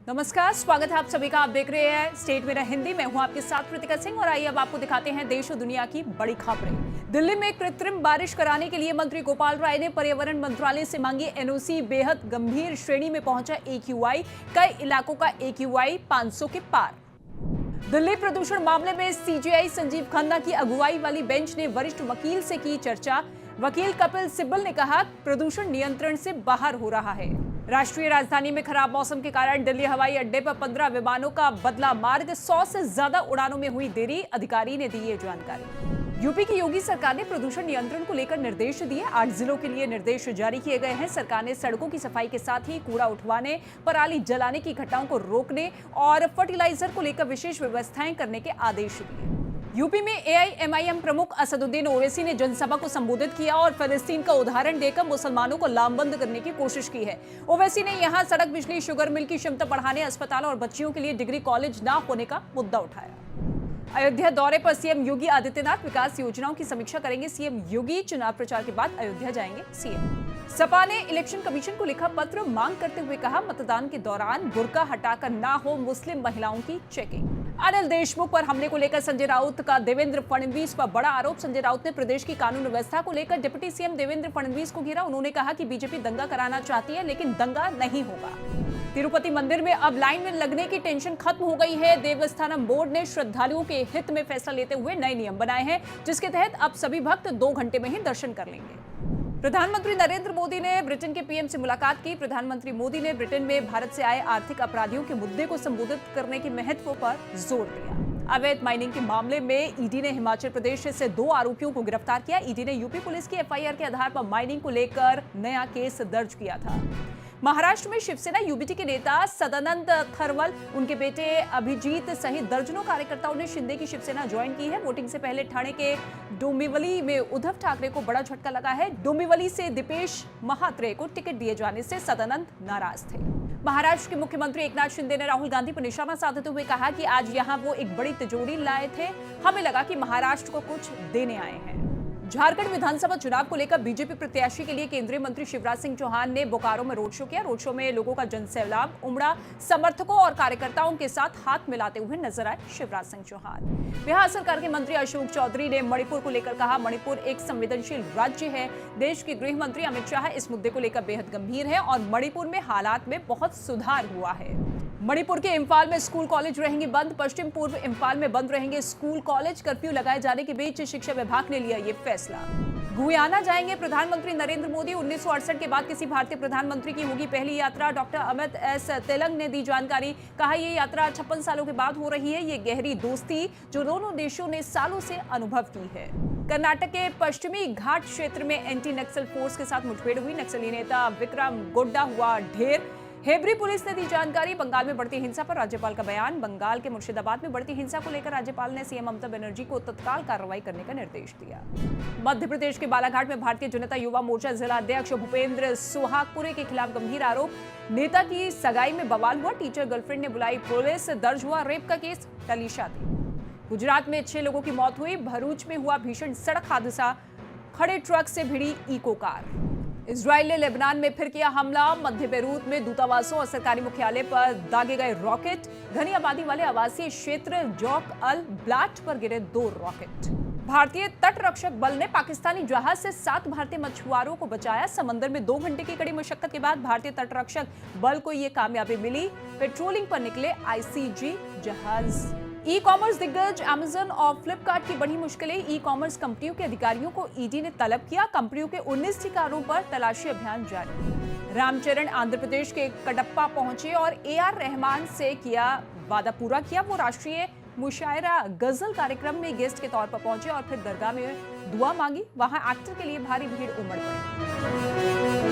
नमस्कार, स्वागत है आप सभी का। आप देख रहे हैं स्टेट मेरा हिंदी। मैं हूं आपके साथ कृतिका सिंह और आइए अब आपको दिखाते हैं देश और दुनिया की बड़ी खबरें। दिल्ली में कृत्रिम बारिश कराने के लिए मंत्री गोपाल राय ने पर्यावरण मंत्रालय से मांगी एनओसी। बेहद गंभीर श्रेणी में पहुंचा AQI, कई इलाकों का AQI 500 के पार। दिल्ली प्रदूषण मामले में CJI संजीव खन्ना की अगुवाई वाली बेंच ने वरिष्ठ वकील से की चर्चा। वकील कपिल सिब्बल ने कहा प्रदूषण नियंत्रण से बाहर हो रहा है। राष्ट्रीय राजधानी में खराब मौसम के कारण दिल्ली हवाई अड्डे पर 15 विमानों का बदला मार्ग, 100 से ज्यादा उड़ानों में हुई देरी। अधिकारी ने दी ये जानकारी। यूपी की योगी सरकार ने प्रदूषण नियंत्रण को लेकर निर्देश दिए। 8 जिलों के लिए निर्देश जारी किए गए हैं। सरकार ने सड़कों की सफाई के साथ ही कूड़ा उठवाने, पराली जलाने की घटनाओं को रोकने और फर्टिलाइजर को लेकर विशेष व्यवस्थाएं करने के आदेश दिए। यूपी में AIMIM प्रमुख असदुद्दीन ओवैसी ने जनसभा को संबोधित किया और फिलिस्तीन का उदाहरण देकर मुसलमानों को लामबंद करने की कोशिश की है। ओवैसी ने यहां सड़क, बिजली, शुगर मिल की क्षमता बढ़ाने, अस्पताल और बच्चियों के लिए डिग्री कॉलेज न होने का मुद्दा उठाया। अयोध्या दौरे पर सीएम योगी आदित्यनाथ विकास योजनाओं की समीक्षा करेंगे। सीएम योगी चुनाव प्रचार के बाद अयोध्या जाएंगे सीएम। सपा ने इलेक्शन कमीशन को लिखा पत्र, मांग करते हुए कहा मतदान के दौरान बुर्का हटाकर ना हो मुस्लिम महिलाओं की चेकिंग। अनिल देशमुख पर हमले को लेकर संजय राउत का देवेंद्र फडणवीस पर बड़ा आरोप। संजय राउत ने प्रदेश की कानून व्यवस्था को लेकर डिप्टी सीएम देवेंद्र फडणवीस को घेरा। उन्होंने कहा कि बीजेपी दंगा कराना चाहती है लेकिन दंगा नहीं होगा। तिरुपति मंदिर में अब लाइन में लगने की टेंशन खत्म हो गई है। देवस्थानम बोर्ड ने श्रद्धालुओं के हित में फैसला लेते हुए नए नियम बनाए हैं, जिसके तहत अब सभी भक्त 2 घंटे में ही दर्शन कर लेंगे। प्रधानमंत्री नरेंद्र मोदी ने ब्रिटेन के पीएम से मुलाकात की। प्रधानमंत्री मोदी ने ब्रिटेन में भारत से आए आर्थिक अपराधियों के मुद्दे को संबोधित करने के महत्व पर जोर दिया। अवैध माइनिंग के मामले में ईडी ने हिमाचल प्रदेश से 2 आरोपियों को गिरफ्तार किया। ईडी ने यूपी पुलिस की FIR के आधार पर माइनिंग को लेकर नया केस दर्ज किया था। महाराष्ट्र में शिवसेना यूबीटी के नेता सदानंद थरवल, उनके बेटे अभिजीत सहित दर्जनों कार्यकर्ताओं ने शिंदे की शिवसेना ज्वाइन की है। वोटिंग से पहले ठाणे के डोंबिवली में उद्धव ठाकरे को बड़ा झटका लगा है। डोंबिवली से दीपेश महात्रे को टिकट दिए जाने से सदानंद नाराज थे। महाराष्ट्र के मुख्यमंत्री एकनाथ शिंदे ने राहुल गांधी पर निशाना साधते हुए कहा कि आज यहां वो एक बड़ी तिजोरी लाए थे, हमें लगा कि महाराष्ट्र को कुछ देने आए हैं। झारखंड विधानसभा चुनाव को लेकर बीजेपी प्रत्याशी के लिए केंद्रीय मंत्री शिवराज सिंह चौहान ने बोकारो में रोड शो किया। रोड शो में लोगों का जनसैलाब उमड़ा। समर्थकों और कार्यकर्ताओं के साथ हाथ मिलाते हुए नजर आए शिवराज सिंह चौहान। बिहार सरकार के मंत्री अशोक चौधरी ने मणिपुर को लेकर कहा, मणिपुर एक संवेदनशील राज्य है। देश के गृह मंत्री अमित शाह इस मुद्दे को लेकर बेहद गंभीर है और मणिपुर में हालात में बहुत सुधार हुआ है। मणिपुर के इम्फाल में स्कूल कॉलेज रहेंगे बंद। पश्चिम पूर्व इम्फाल में बंद रहेंगे स्कूल कॉलेज। कर्फ्यू लगाए जाने के बीच शिक्षा विभाग ने लिया ये फैसला। गुयाना जाएंगे प्रधानमंत्री नरेंद्र मोदी। 1968 के बाद किसी भारतीय प्रधानमंत्री की होगी पहली यात्रा। डॉक्टर अमित एस तेलंग ने दी जानकारी। कहा ये यात्रा 56 सालों के बाद हो रही है। ये गहरी दोस्ती जो दोनों देशों ने सालों से अनुभव की है। कर्नाटक के पश्चिमी घाट क्षेत्र में एंटी नक्सल फोर्स के साथ मुठभेड़ हुई। नक्सली नेता विक्रम गोड्डा हुआ ढेर। हेबरी पुलिस ने दी जानकारी। बंगाल में बढ़ती हिंसा पर राज्यपाल का बयान। बंगाल के मुर्शिदाबाद में बढ़ती हिंसा को लेकर राज्यपाल ने सीएम ममता बनर्जी को तत्काल कार्रवाई करने का निर्देश दिया। मध्य प्रदेश के बालाघाट में भारतीय जनता युवा मोर्चा जिला अध्यक्ष भूपेंद्र सुहागपुरे के खिलाफ गंभीर आरोप। नेता की सगाई में बवाल हुआ। टीचर गर्लफ्रेंड ने बुलाई पुलिस। दर्ज हुआ रेप का केस, टली शादी। गुजरात में 6 लोगों की मौत हुई। भरूच में हुआ भीषण सड़क हादसा। खड़े ट्रक से भिड़ी इको कार। इजराइल ने लेबनान में फिर किया हमला। मध्य बेरूत में दूतावासों और सरकारी मुख्यालय पर दागे गए रॉकेट। घनी आबादी वाले आवासीय क्षेत्र जौक अल ब्लाट पर गिरे 2 रॉकेट। भारतीय तट रक्षक बल ने पाकिस्तानी जहाज से 7 भारतीय मछुआरों को बचाया। समंदर में 2 घंटे की कड़ी मशक्कत के बाद भारतीय तट रक्षक बल को यह कामयाबी मिली। पेट्रोलिंग पर निकले ICG जहाज। ई कॉमर्स दिग्गज अमेजन और फ्लिपकार्ट की बड़ी मुश्किलें। ई कॉमर्स कंपनियों के अधिकारियों को ईडी ने तलब किया। कंपनियों के 19 ठिकानों पर तलाशी अभियान जारी। रामचरण आंध्र प्रदेश के कडप्पा पहुंचे और AR रहमान से किया वादा पूरा किया। वो राष्ट्रीय मुशायरा गजल कार्यक्रम में गेस्ट के तौर पर पहुंचे और फिर दरगाह में दुआ मांगी। वहां एक्टर के लिए भारी भीड़ उमड़ पड़ी।